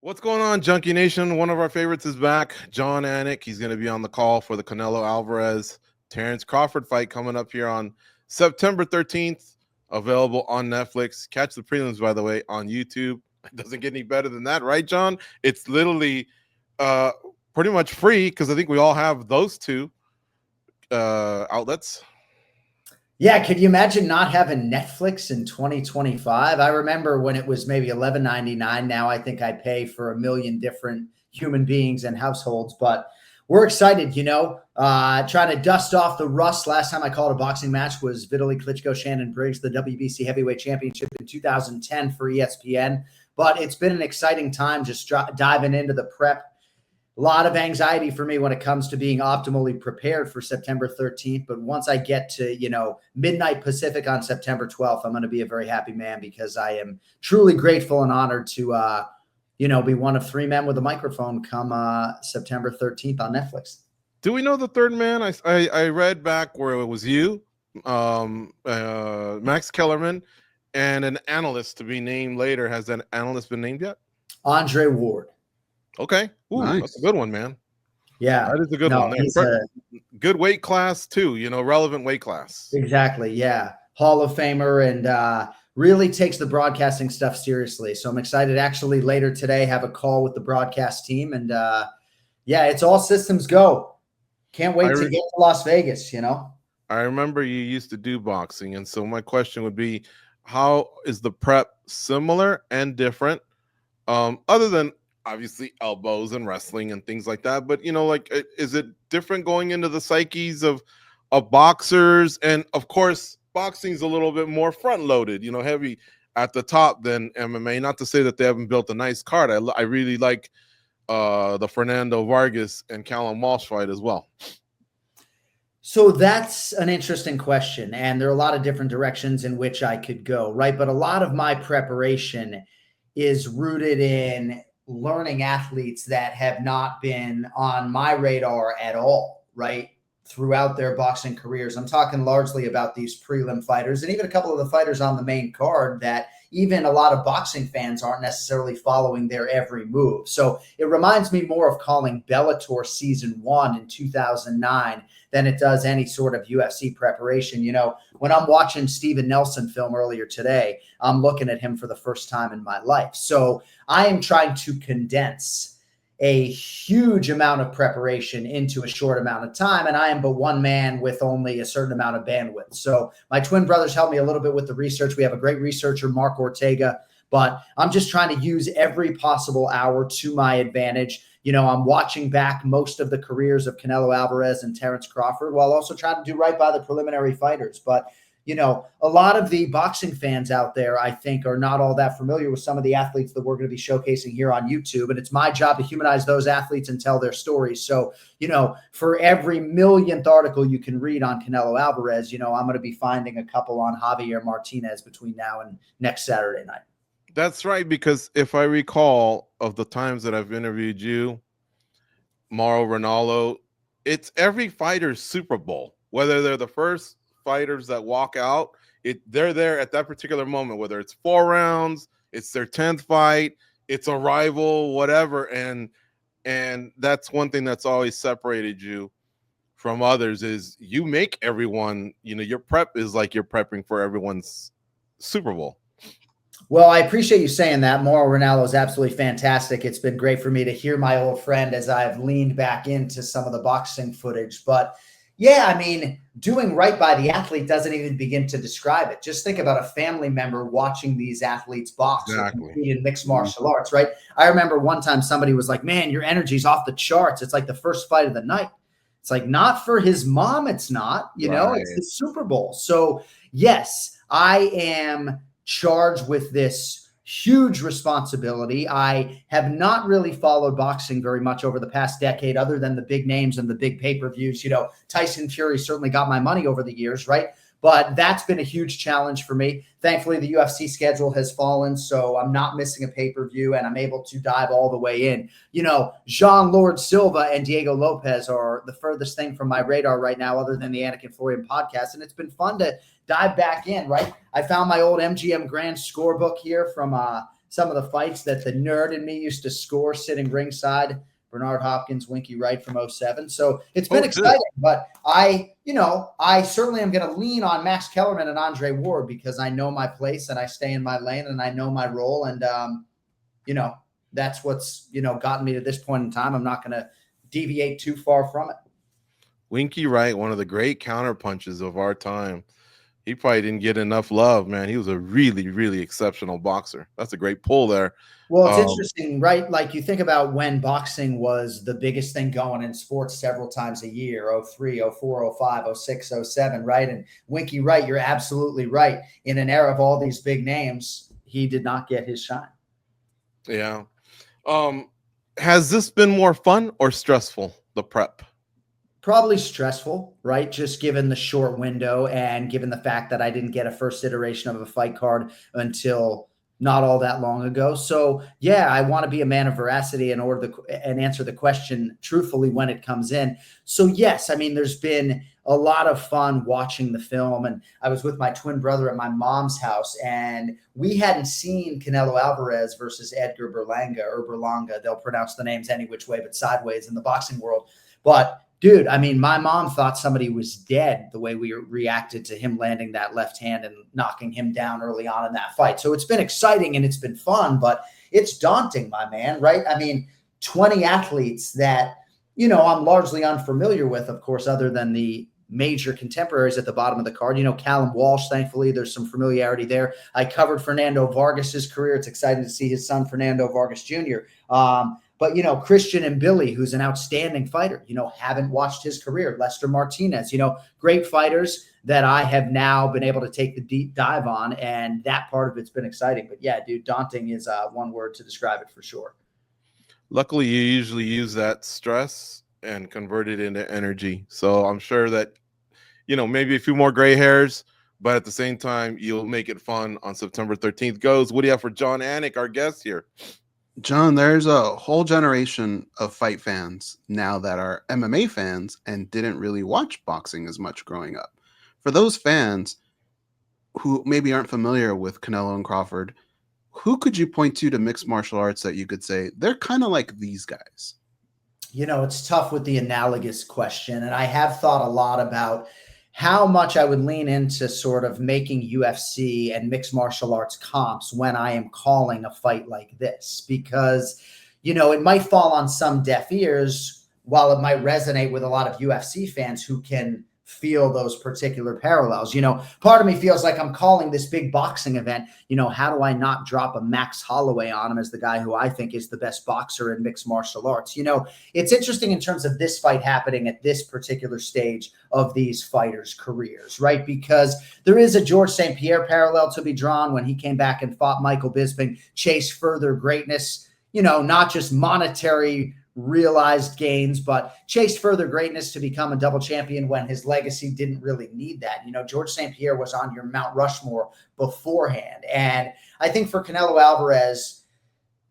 What's going on, Junkie Nation? One of our favorites is back, Jon Anik. He's going to be on the call for the Canelo Alvarez Terrence Crawford fight coming up here on September 13th, available on Netflix. Catch the prelims, by the way, on YouTube. It doesn't get any better than that, right, John? It's literally pretty much free because I think we all have those two outlets. Yeah, could you imagine not having Netflix in 2025? I remember when it was maybe $11.99. Now I think I pay for a million different human beings and households, but we're excited, trying to dust off the rust. Last time I called a boxing match was Vitaly Klitschko, Shannon Briggs, the WBC Heavyweight Championship in 2010 for ESPN. But it's been an exciting time just diving into the prep. A lot of anxiety for me when it comes to being optimally prepared for September 13th. But once I get to, midnight Pacific on September 12th, I'm going to be a very happy man because I am truly grateful and honored to, be one of three men with a microphone come September 13th on Netflix. Do we know the third man? I read back where it was you, Max Kellerman, and an analyst to be named later. Has that analyst been named yet? Andre Ward. Okay. Ooh, nice. That's a good one, man. Yeah. That is a good one. He's good weight class too, relevant weight class. Exactly. Yeah. Hall of Famer and really takes the broadcasting stuff seriously. So I'm excited actually later today have a call with the broadcast team and it's all systems go. Can't wait to get to Las Vegas, I remember you used to do boxing. And so my question would be, how is the prep similar and different? Other than obviously elbows and wrestling and things like that, but is it different going into the psyches of boxers? And of course boxing's a little bit more front loaded, heavy at the top than MMA. Not to say that they haven't built a nice card. I really like the Fernando Vargas and Callum Walsh fight as well. So that's an interesting question, and there are a lot of different directions in which I could go, right? But a lot of my preparation is rooted in learning athletes that have not been on my radar at all, right? Throughout their boxing careers. I'm talking largely about these prelim fighters and even a couple of the fighters on the main card that even a lot of boxing fans aren't necessarily following their every move. So it reminds me more of calling Bellator season 1 in 2009 than it does any sort of UFC preparation. When I'm watching Steven Nelson film earlier today, I'm looking at him for the first time in my life. So I am trying to condense a huge amount of preparation into a short amount of time. And I am but one man with only a certain amount of bandwidth. So my twin brothers helped me a little bit with the research. We have a great researcher, Mark Ortega, but I'm just trying to use every possible hour to my advantage. I'm watching back most of the careers of Canelo Alvarez and Terrence Crawford while also trying to do right by the preliminary fighters. But a lot of the boxing fans out there, I think, are not all that familiar with some of the athletes that we're going to be showcasing here on YouTube. And it's my job to humanize those athletes and tell their stories. So, for every millionth article you can read on Canelo Alvarez, I'm going to be finding a couple on Javier Martinez between now and next Saturday night. That's right. Because if I recall of the times that I've interviewed you, Mauro Ranallo, it's every fighter's Super Bowl, whether they're the first fighters that walk out, they're there at that particular moment, whether it's 4 rounds, it's their 10th fight, it's a rival, whatever. And that's one thing that's always separated you from others is you make everyone, your prep is like you're prepping for everyone's Super Bowl. Well, I appreciate you saying that. Mauro Ranallo is absolutely fantastic. It's been great for me to hear my old friend as I've leaned back into some of the boxing footage. But yeah, doing right by the athlete doesn't even begin to describe it. Just think about a family member watching these athletes box or compete in mixed martial arts, right? I remember one time somebody was like, man, your energy's off the charts. It's like the first fight of the night. It's like, not for his mom. It's not, it's the Super Bowl. So yes, I am charged with this huge responsibility. I have not really followed boxing very much over the past decade, other than the big names and the big pay-per-views. Tyson Fury certainly got my money over the years, right? But that's been a huge challenge for me. Thankfully, the UFC schedule has fallen, so I'm not missing a pay-per-view, and I'm able to dive all the way in. Jean Lord Silva and Diego Lopez are the furthest thing from my radar right now, other than the Anik and Florian podcast, and it's been fun to dive back in, right? I found my old MGM Grand scorebook here from some of the fights that the nerd in me used to score sitting ringside. Bernard Hopkins, Winky Wright from 07. So it's been exciting, but I certainly am going to lean on Max Kellerman and Andre Ward because I know my place and I stay in my lane and I know my role. And, that's what's, gotten me to this point in time. I'm not going to deviate too far from it. Winky Wright, one of the great counter punches of our time. He probably didn't get enough love, man. He was a really, really exceptional boxer. That's a great pull there. Well, it's interesting, right? Like you think about when boxing was the biggest thing going in sports several times a year, 03, 04, 05, 06, 07, right? And Winky Wright, you're absolutely right. In an era of all these big names, he did not get his shine. Yeah. Has this been more fun or stressful, the prep? Probably stressful, right? Just given the short window and given the fact that I didn't get a first iteration of a fight card until not all that long ago. So yeah, I want to be a man of veracity and answer the question truthfully when it comes in. So yes, I mean, there's been a lot of fun watching the film, and I was with my twin brother at my mom's house, and we hadn't seen Canelo Alvarez versus Edgar Berlanga. They'll pronounce the names any which way but sideways in the boxing world. But dude, I mean, my mom thought somebody was dead the way we reacted to him landing that left hand and knocking him down early on in that fight. So it's been exciting and it's been fun, but it's daunting, my man, right? I mean, 20 athletes that, I'm largely unfamiliar with, of course, other than the major contemporaries at the bottom of the card. Callum Walsh, thankfully, there's some familiarity there. I covered Fernando Vargas's career. It's exciting to see his son, Fernando Vargas Jr. But, Christian and Billy, who's an outstanding fighter, haven't watched his career. Lester Martinez, great fighters that I have now been able to take the deep dive on. And that part of it's been exciting. But yeah, dude, daunting is one word to describe it for sure. Luckily, you usually use that stress and convert it into energy. So I'm sure that, maybe a few more gray hairs, but at the same time, you'll make it fun on September 13th. Goes, what do you have for Jon Anik, our guest here? John, there's a whole generation of fight fans now that are MMA fans and didn't really watch boxing as much growing up. For those fans who maybe aren't familiar with Canelo and Crawford, who could you point to mixed martial arts that you could say they're kind of like these guys? It's tough with the analogous question. And I have thought a lot about how much I would lean into sort of making UFC and mixed martial arts comps when I am calling a fight like this, because, it might fall on some deaf ears while it might resonate with a lot of UFC fans who can feel those particular parallels. Part of me feels like I'm calling this big boxing event. How do I not drop a Max Holloway on him as the guy who I think is the best boxer in mixed martial arts? It's interesting in terms of this fight happening at this particular stage of these fighters' careers, right? Because there is a George St. Pierre parallel to be drawn when he came back and fought Michael Bisping, chased further greatness, not just monetary realized gains, but chased further greatness to become a double champion when his legacy didn't really need that. George St. Pierre was on your Mount Rushmore beforehand. And I think for Canelo Alvarez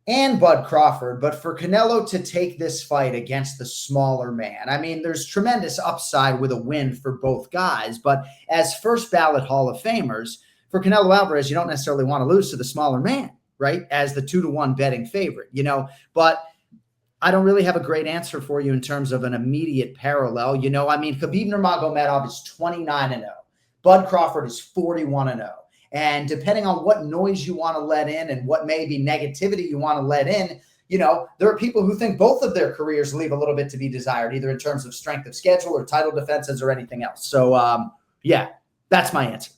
and Bud Crawford, but for Canelo to take this fight against the smaller man, I mean, there's tremendous upside with a win for both guys, but as first ballot Hall of Famers, for Canelo Alvarez, you don't necessarily want to lose to the smaller man, right? As the 2-1 betting favorite, but I don't really have a great answer for you in terms of an immediate parallel. Khabib Nurmagomedov is 29-0. Bud Crawford is 41-0. And depending on what noise you want to let in and what maybe negativity you want to let in, there are people who think both of their careers leave a little bit to be desired, either in terms of strength of schedule or title defenses or anything else. So, yeah, that's my answer.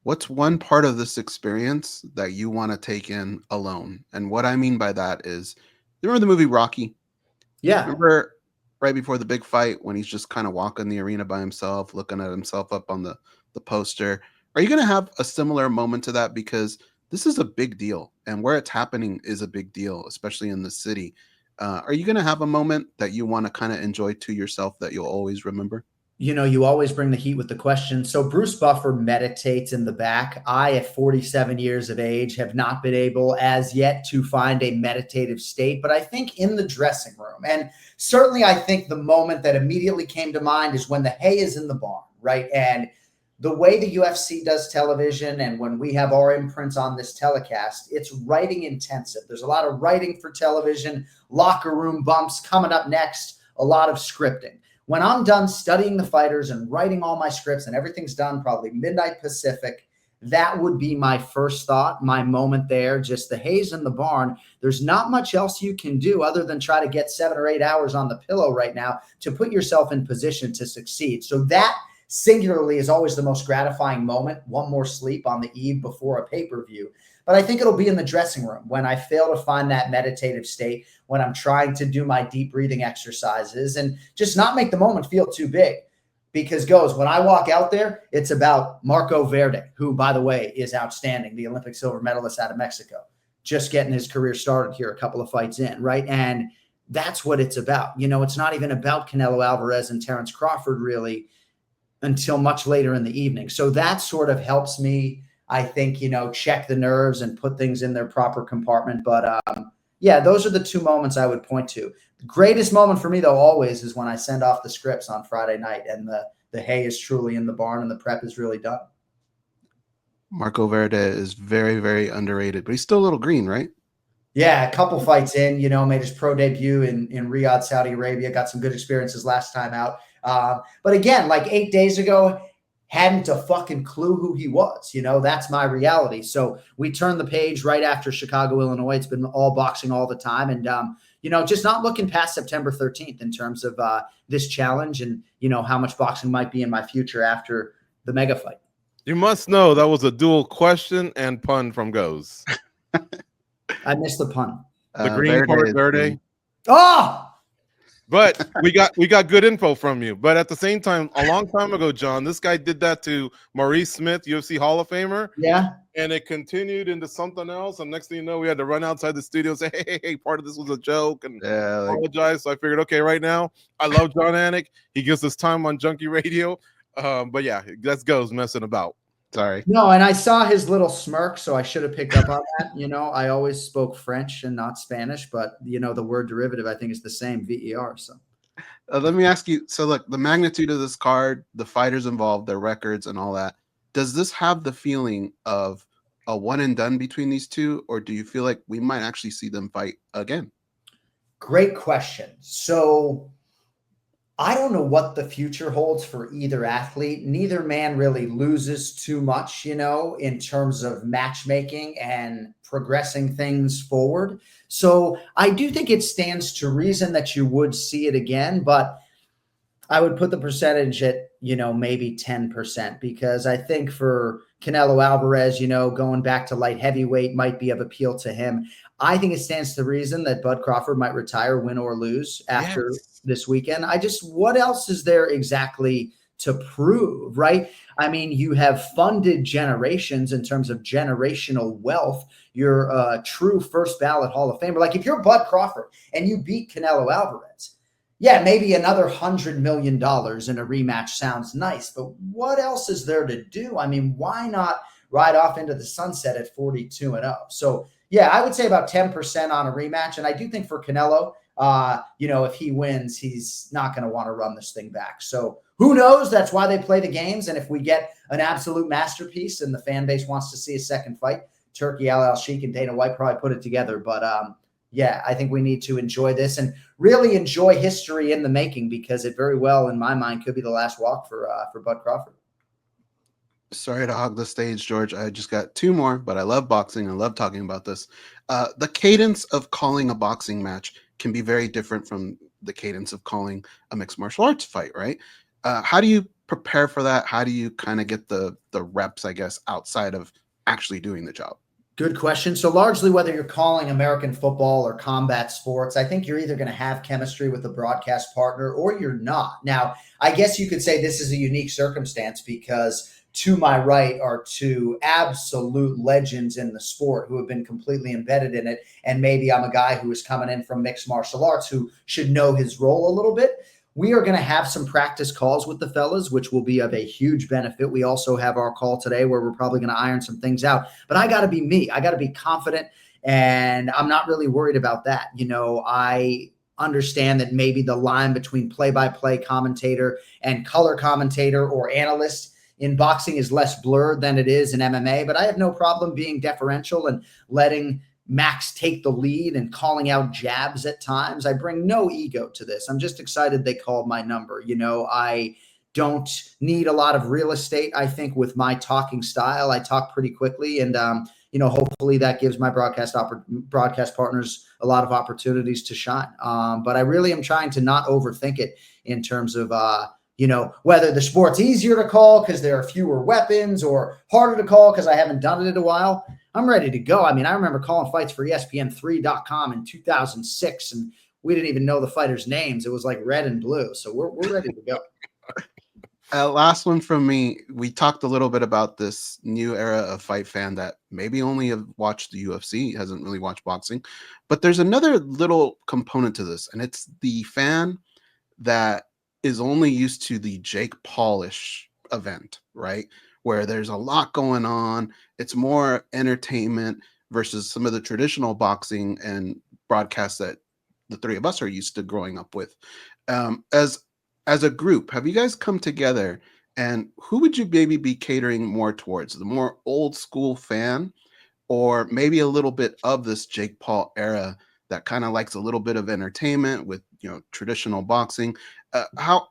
What's one part of this experience that you want to take in alone? And what I mean by that is, you remember the movie Rocky? Yeah. Remember right before the big fight when he's just kind of walking the arena by himself, looking at himself up on the poster? Are you going to have a similar moment to that? Because this is a big deal, and where it's happening is a big deal, especially in the city. Are you going to have a moment that you want to kind of enjoy to yourself that you'll always remember? You always bring the heat with the question. So Bruce Buffer meditates in the back. I, at 47 years of age, have not been able as yet to find a meditative state, but I think in the dressing room. And certainly I think the moment that immediately came to mind is when the hay is in the barn, right? And the way the UFC does television and when we have our imprints on this telecast, it's writing intensive. There's a lot of writing for television, locker room bumps coming up next, a lot of scripting. When I'm done studying the fighters and writing all my scripts and everything's done, probably midnight Pacific, that would be my first thought, my moment there, just the haze in the barn. There's not much else you can do other than try to get 7 or 8 hours on the pillow right now to put yourself in position to succeed. So that singularly is always the most gratifying moment, one more sleep on the eve before a pay-per-view. But I think it'll be in the dressing room when I fail to find that meditative state, when I'm trying to do my deep breathing exercises and just not make the moment feel too big. Because when I walk out there, it's about Marco Verde, who, by the way, is outstanding, the Olympic silver medalist out of Mexico, just getting his career started here, a couple of fights in, right? And that's what it's about. It's not even about Canelo Alvarez and Terence Crawford really until much later in the evening. So that sort of helps me, I think, check the nerves and put things in their proper compartment. But yeah, those are the two moments I would point to. The greatest moment for me, though, always is when I send off the scripts on Friday night and the hay is truly in the barn and the prep is really done. Marco Verde is very, very underrated, but he's still a little green, right? Yeah, a couple fights in, made his pro debut in Riyadh, Saudi Arabia, got some good experiences last time out. But again, like 8 days ago, hadn't a fucking clue who he was. That's my reality. So we turned the page right after Chicago, Illinois. It's been all boxing all the time. And, just not looking past September 13th in terms of this challenge and, how much boxing might be in my future after the mega fight. You must know that was a dual question and pun from Goes. I missed the pun. The green part, Verde. Oh! But we got good info from you. But at the same time, a long time ago, John, this guy did that to Maurice Smith, UFC Hall of Famer. Yeah. And it continued into something else. And next thing you know, we had to run outside the studio and say, hey, part of this was a joke and apologize. So I figured, okay, right now, I love Jon Anik. He gives us time on Junkie Radio. But yeah, that goes messing about. Sorry. No, and I saw his little smirk, so I should have picked up on that. I always spoke French and not Spanish, but the word derivative I think is the same, VER. So let me ask you. So look, the magnitude of this card, the fighters involved, their records, and all that. Does this have the feeling of a one and done between these two, or do you feel like we might actually see them fight again? Great question. So I don't know what the future holds for either athlete. Neither man really loses too much, in terms of matchmaking and progressing things forward. So I do think it stands to reason that you would see it again, but I would put the percentage at, maybe 10%, because I think for Canelo Alvarez, going back to light heavyweight might be of appeal to him. I think it stands to reason that Bud Crawford might retire, win or lose after this weekend. What else is there exactly to prove, right? I mean, you have funded generations in terms of generational wealth. You're a true first ballot Hall of Famer. Like if you're Bud Crawford and you beat Canelo Alvarez, yeah, maybe another $100 million in a rematch sounds nice, but what else is there to do? I mean, why not ride off into the sunset at 42-0? So yeah, I would say about 10% on a rematch. And I do think for Canelo, if he wins, he's not going to want to run this thing back. So who knows? That's why they play the games. And if we get an absolute masterpiece and the fan base wants to see a second fight, Turkey, Al Sheikh, and Dana White probably put it together. But yeah, I think we need to enjoy this and really enjoy history in the making, because it very well, in my mind, could be the last walk for Bud Crawford. Sorry to hog the stage, George. I just got two more, but I love boxing. I love talking about this. The cadence of calling a boxing match can be very different from the cadence of calling a mixed martial arts fight, right? How do you prepare for that? How do you kind of get the reps, I guess, outside of actually doing the job? Good question. So largely, whether you're calling American football or combat sports, I think you're either going to have chemistry with a broadcast partner or you're not. Now, I guess you could say this is a unique circumstance because to my right are two absolute legends in the sport who have been completely embedded in it. And maybe I'm a guy who is coming in from mixed martial arts who should know his role a little bit. We are going to have some practice calls with the fellas, which will be of a huge benefit. We also have our call today where we're probably going to iron some things out. But I got to be me. I got to be confident, and I'm not really worried about that. I understand that maybe the line between play-by-play commentator and color commentator or analyst in boxing is less blurred than it is in MMA, but I have no problem being deferential and letting Max take the lead and calling out jabs at times. I bring no ego to this. I'm just excited they called my number. I don't need a lot of real estate. I think with my talking style, I talk pretty quickly, and hopefully that gives my broadcast partners a lot of opportunities to shine. But I really am trying to not overthink it in terms of whether the sport's easier to call because there are fewer weapons or harder to call because I haven't done it in a while. I'm ready to go. I mean, I remember calling fights for ESPN3.com in 2006, and we didn't even know the fighters' names. It was like red and blue. So we're ready to go. Last one from me. We talked a little bit about this new era of fight fan that maybe only have watched the UFC, hasn't really watched boxing. But there's another little component to this, and it's the fan that is only used to the Jake Paulish event, right? Where there's a lot going on. It's more entertainment versus some of the traditional boxing and broadcasts that the three of us are used to growing up with. As a group, have you guys come together, and who would you maybe be catering more towards? The more old school fan, or maybe a little bit of this Jake Paul era that kind of likes a little bit of entertainment with traditional boxing? How,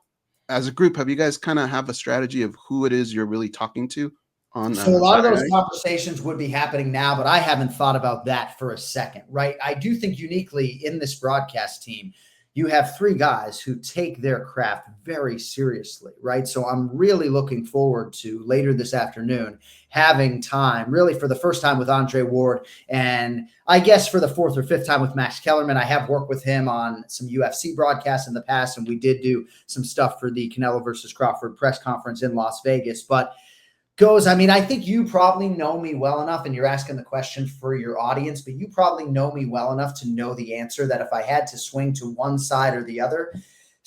as a group, have you guys kind of have a strategy of who it is you're really talking to on? So a lot of those Saturday? conversations would be happening now, but I haven't thought about that for a second, right? I do think uniquely in this broadcast team, you have three guys who take their craft very seriously, right? So I'm really looking forward to later this afternoon having time, really for the first time with Andre Ward, and I guess for the fourth or fifth time with Max Kellerman. I have worked with him on some UFC broadcasts in the past, and we did do some stuff for the Canelo versus Crawford press conference in Las Vegas. But I think you probably know me well enough, and you're asking the question for your audience, but you probably know me well enough to know the answer that if I had to swing to one side or the other,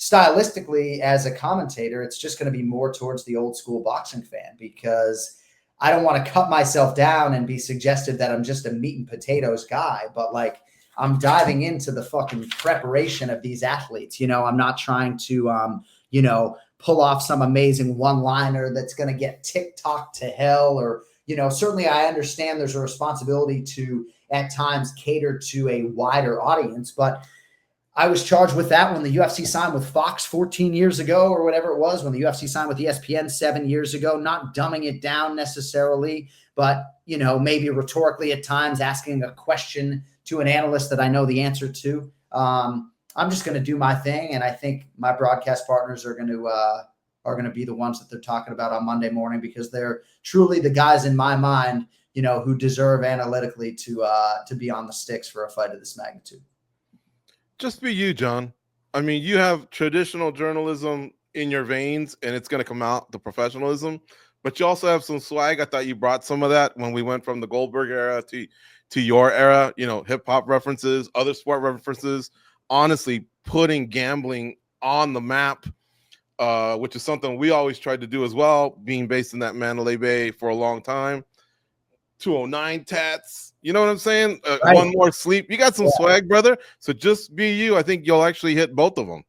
stylistically as a commentator, it's just going to be more towards the old school boxing fan, because I don't want to cut myself down and be suggestive that I'm just a meat and potatoes guy, but like I'm diving into the fucking preparation of these athletes. I'm not trying to, pull off some amazing one-liner that's going to get TikTok to hell, or, certainly I understand there's a responsibility to at times cater to a wider audience, but I was charged with that when the UFC signed with Fox 14 years ago or whatever it was, when the UFC signed with ESPN 7 years ago, not dumbing it down necessarily, but, maybe rhetorically at times asking a question to an analyst that I know the answer to. I'm just going to do my thing, and I think my broadcast partners are going to be the ones that they're talking about on Monday morning, because they're truly the guys in my mind, who deserve analytically to be on the sticks for a fight of this magnitude. Just be you, John. I mean, you have traditional journalism in your veins, and it's going to come out, the professionalism, but you also have some swag. I thought you brought some of that when we went from the Goldberg era to your era, hip hop references, other sport references, honestly putting gambling on the map, which is something we always tried to do as well, being based in that Mandalay Bay for a long time. 209 tats, you know what I'm saying? Right. One more sleep. You got some swag, brother. So just be you. I think you'll actually hit both of them.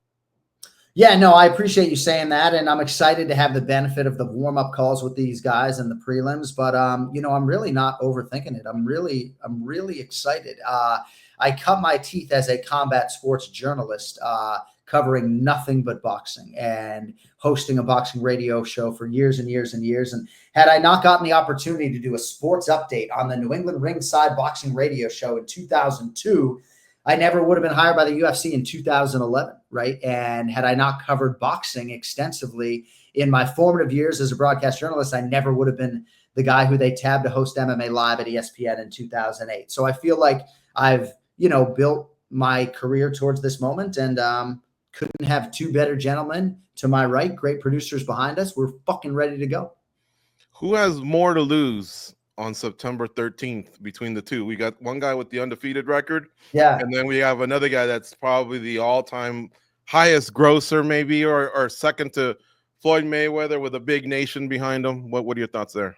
Yeah, no, I appreciate you saying that, and I'm excited to have the benefit of the warm-up calls with these guys and the prelims. But I'm really not overthinking it. I'm really excited. I cut my teeth as a combat sports journalist, covering nothing but boxing and hosting a boxing radio show for years and years and years. And had I not gotten the opportunity to do a sports update on the New England Ringside Boxing Radio Show in 2002, I never would have been hired by the UFC in 2011, right? And had I not covered boxing extensively in my formative years as a broadcast journalist, I never would have been the guy who they tabbed to host MMA Live at ESPN in 2008. So I feel like I've, built my career towards this moment, and couldn't have two better gentlemen to my right, great producers behind us. We're fucking ready to go. Who has more to lose on September 13th between the two? We got one guy with the undefeated record. Yeah. And then we have another guy that's probably the all-time highest grosser, maybe, or second to Floyd Mayweather, with a big nation behind him. What are your thoughts there?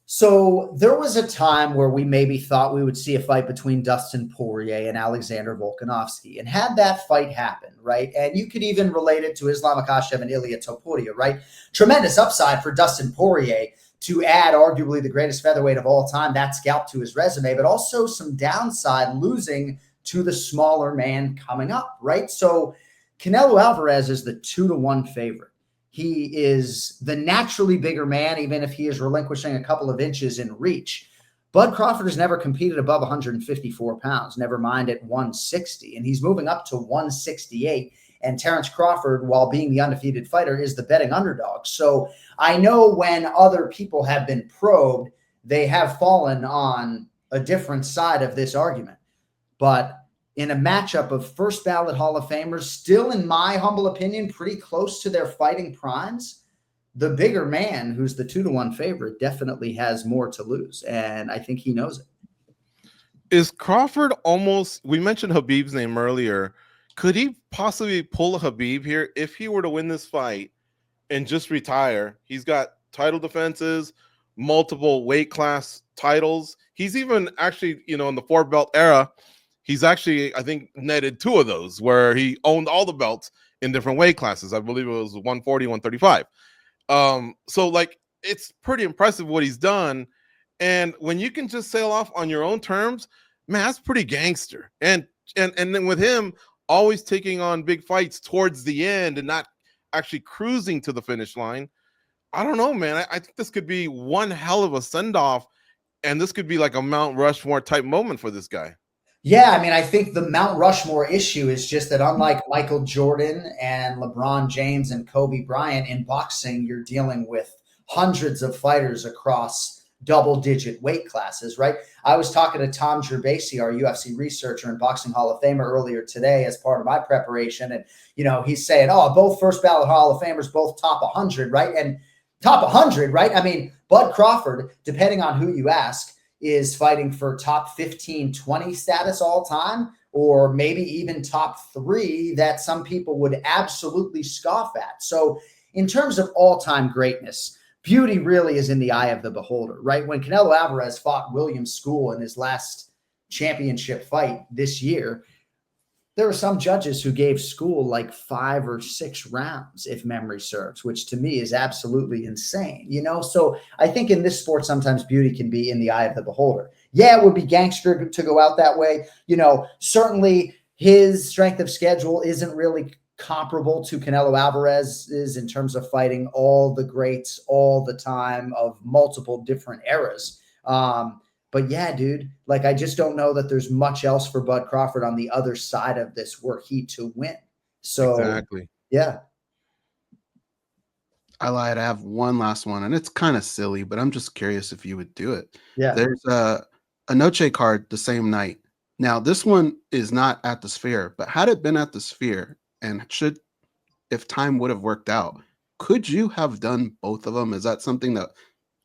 So there was a time where we maybe thought we would see a fight between Dustin Poirier and Alexander Volkanovski. And had that fight happen, right? And you could even relate it to Islam Makhachev and Ilia Topuria, right? Tremendous upside for Dustin Poirier to add arguably the greatest featherweight of all time, that scalp, to his resume, but also some downside losing to the smaller man coming up, right? So Canelo Alvarez is the 2-1 favorite. He is the naturally bigger man, even if he is relinquishing a couple of inches in reach. Bud Crawford has never competed above 154 pounds, never mind at 160, and he's moving up to 168. And Terrence Crawford, while being the undefeated fighter, is the betting underdog. So I know when other people have been probed, they have fallen on a different side of this argument. But in a matchup of first ballot Hall of Famers, still, in my humble opinion, pretty close to their fighting primes, the bigger man, who's the 2-1 favorite, definitely has more to lose. And I think he knows it. Is Crawford almost, we mentioned Khabib's name earlier. Could he possibly pull a Khabib here if he were to win this fight and just retire? He's got title defenses, multiple weight class titles. He's even actually, in the 4-belt era, he's actually, I think, netted 2 of those where he owned all the belts in different weight classes. I believe it was 140, 135. So like, it's pretty impressive what he's done. And when you can just sail off on your own terms, man, that's pretty gangster. And then with him always taking on big fights towards the end and not actually cruising to the finish line, I don't know, man. I think this could be one hell of a send-off, and this could be like a Mount Rushmore type moment for this guy. Yeah, I mean, I think the Mount Rushmore issue is just that unlike Michael Jordan and LeBron James and Kobe Bryant, in boxing, you're dealing with hundreds of fighters across double-digit weight classes, right? I was talking to Tom Gerbasi, our UFC researcher and Boxing Hall of Famer, earlier today as part of my preparation. And, he's saying, both first ballot Hall of Famers, both top 100, right? And top 100, right? I mean, Bud Crawford, depending on who you ask, is fighting for top 15, 20 status all time, or maybe even top 3 that some people would absolutely scoff at. So in terms of all-time greatness, beauty really is in the eye of the beholder, right? When Canelo Alvarez fought William School in his last championship fight this year, there were some judges who gave School like 5 or 6 rounds, if memory serves, which to me is absolutely insane, So I think in this sport, sometimes beauty can be in the eye of the beholder. Yeah, it would be gangster to go out that way. Certainly his strength of schedule isn't really comparable to Canelo Alvarez's in terms of fighting all the greats all the time of multiple different eras. But yeah, dude, like, I just don't know that there's much else for Bud Crawford on the other side of this were he to win. So exactly. Yeah. I lied. I have one last one, and it's kind of silly, but I'm just curious if you would do it. Yeah. There's a Noche card the same night. Now, this one is not at the Sphere, but had it been at the Sphere, and if time would have worked out, could you have done both of them? Is that something that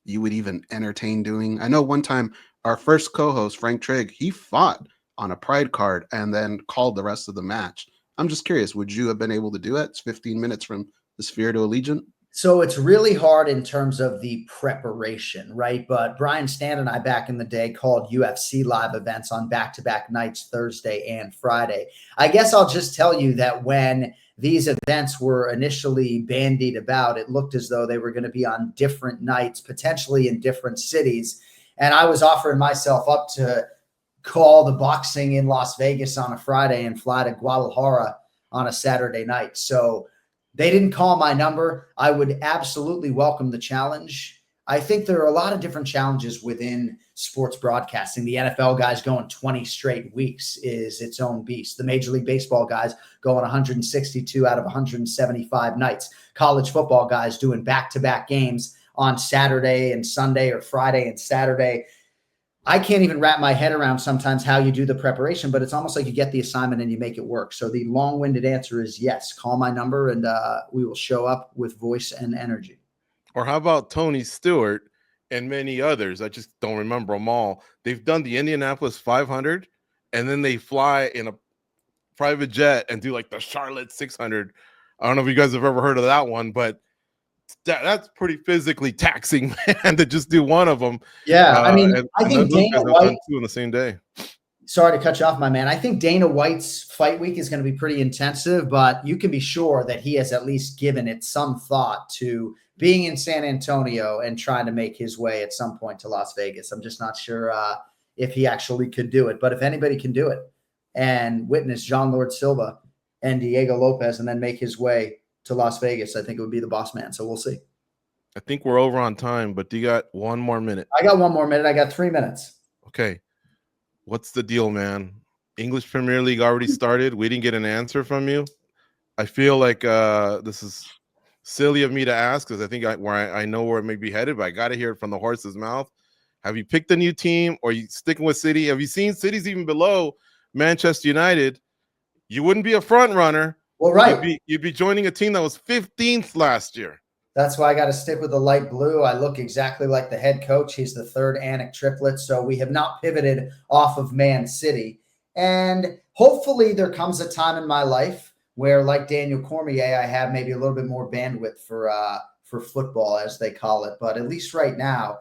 you would even entertain doing? I know one time our first co-host, Frank Trigg, he fought on a Pride card and then called the rest of the match. I'm just curious, would you have been able to do it? It's 15 minutes from the Sphere to Allegiant. So it's really hard in terms of the preparation, right? But Brian Stan and I back in the day called UFC live events on back-to-back nights, Thursday and Friday. I guess I'll just tell you that when these events were initially bandied about, it looked as though they were going to be on different nights, potentially in different cities. And I was offering myself up to call the boxing in Las Vegas on a Friday and fly to Guadalajara on a Saturday night. So they didn't call my number. I would absolutely welcome the challenge. I think there are a lot of different challenges within sports broadcasting. The NFL guys going 20 straight weeks is its own beast. The Major League Baseball guys going 162 out of 175 nights. College football guys doing back-to-back games on Saturday and Sunday, or Friday and Saturday. I can't even wrap my head around sometimes how you do the preparation, but it's almost like you get the assignment and you make it work. So the long-winded answer is yes. Call my number and we will show up with voice and energy. Or how about Tony Stewart and many others? I just don't remember them all. They've done the Indianapolis 500, and then they fly in a private jet and do like the Charlotte 600. I don't know if you guys have ever heard of that one, but that's pretty physically taxing, man, to just do one of them. Yeah, I mean, I think Dana White, two in the same day. Sorry to cut you off, my man. I think Dana White's fight week is going to be pretty intensive, but you can be sure that he has at least given it some thought to being in San Antonio and trying to make his way at some point to Las Vegas. I'm just not sure if he actually could do it, but if anybody can do it and witness John Lord Silva and Diego Lopez and then make his way to Las Vegas, I think it would be the boss man. So we'll see. I think we're over on time, but do you got one more minute? I got one more minute. I got 3 minutes. Okay. What's the deal, man? English Premier League already started. We didn't get an answer from you. I feel like this is silly of me to ask because I think I know where it may be headed, but I got to hear it from the horse's mouth. Have you picked a new team or are you sticking with City? Have you seen cities even below Manchester United? You wouldn't be a front runner. Well, right. You'd be joining a team that was 15th last year. That's why I got to stick with the light blue. I look exactly like the head coach. He's the third Anik triplet. So we have not pivoted off of Man City. And hopefully there comes a time in my life where, like Daniel Cormier, I have maybe a little bit more bandwidth for football, as they call it. But at least right now,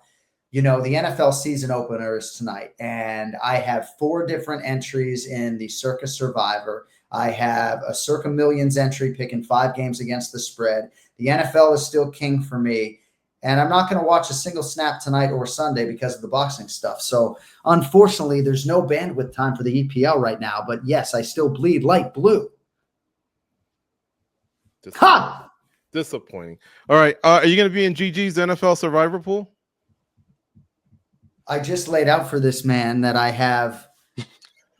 you know, the NFL season opener is tonight. And I have 4 different entries in the Circa Survivor. I have a Circa Millions entry picking 5 games against the spread. The NFL is still king for me. And I'm not going to watch a single snap tonight or Sunday because of the boxing stuff. So unfortunately, there's no bandwidth time for the EPL right now. But yes, I still bleed light blue. Disappointing. All right. Are you going to be in GG's NFL Survivor pool? I just laid out for this man that I have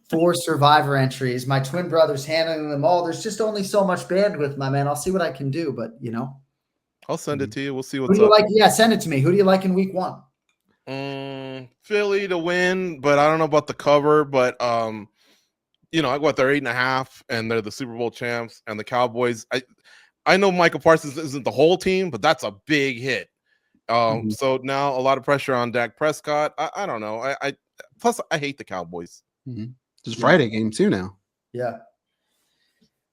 4 Survivor entries. My twin brother's handling them all. There's just only so much bandwidth, my man. I'll see what I can do, but you know. I'll send it to you. We'll see what's Who do you up. like? Yeah, send it to me. Who do you like in week 1? Philly to win, but I don't know about the cover. But you know, I got their 8.5, and they're the Super Bowl champs. And the Cowboys. I know Michael Parsons isn't the whole team, but that's a big hit. So now a lot of pressure on Dak Prescott. I don't know. Plus I hate the Cowboys. There's a Friday game too now. Yeah.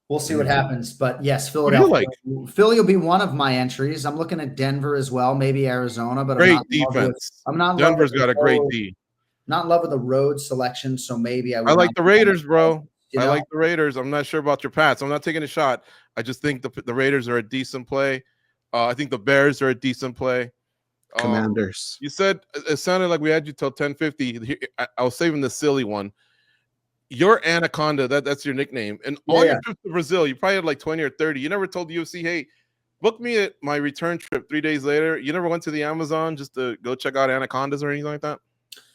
We'll see what happens. But yes, Philadelphia. Philly will be one of my entries. I'm looking at Denver as well, maybe Arizona, but great defense. Denver's got a great D. Not in love with the road selection, so maybe I like the Raiders, bro. I like the Raiders. I'm not sure about your Pats. I'm not taking a shot. I just think the Raiders are a decent play. I think the Bears are a decent play. Commanders. You said it sounded like we had you till 10:50. I was saving the silly one. Your Anaconda, that's your nickname. And all your trips to Brazil, you probably had like 20 or 30. You never told the UFC, hey, book me at my return trip 3 days later. You never went to the Amazon just to go check out anacondas or anything like that?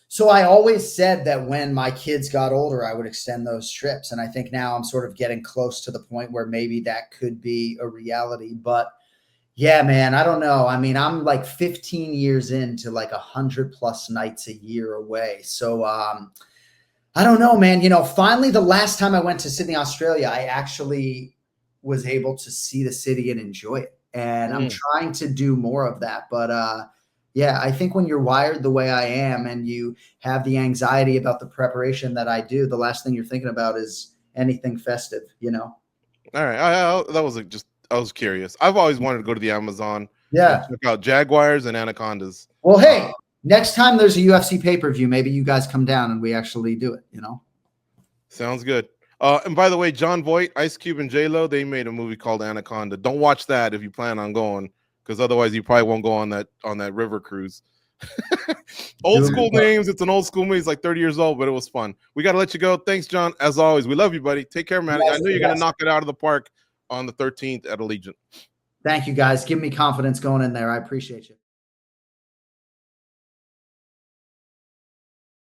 So I always said that when my kids got older, I would extend those trips. And I think now I'm sort of getting close to the point where maybe that could be a reality. But yeah, man, I don't know. I mean, I'm like 15 years into like 100+ nights a year away. So I don't know, man. You know, finally, the last time I went to Sydney, Australia, I actually was able to see the city and enjoy it. And I'm trying to do more of that. But yeah, I think when you're wired the way I am and you have the anxiety about the preparation that I do, the last thing you're thinking about is anything festive, you know? All right. I was curious. I've always wanted to go to the Amazon. Yeah. Check out jaguars and anacondas. Well, hey, next time there's a UFC pay-per-view, maybe you guys come down and we actually do it, you know? Sounds good. And by the way, John Voight, Ice Cube, and J-Lo, they made a movie called Anaconda. Don't watch that if you plan on going, because otherwise you probably won't go on that river cruise. Old school names. It's an old school movie. It's like 30 years old, but it was fun. We got to let you go. Thanks, John. As always, we love you, buddy. Take care, man. I know you're going to knock it out of the park on the 13th at Allegiant. Thank you, guys. Give me confidence going in there. I appreciate you.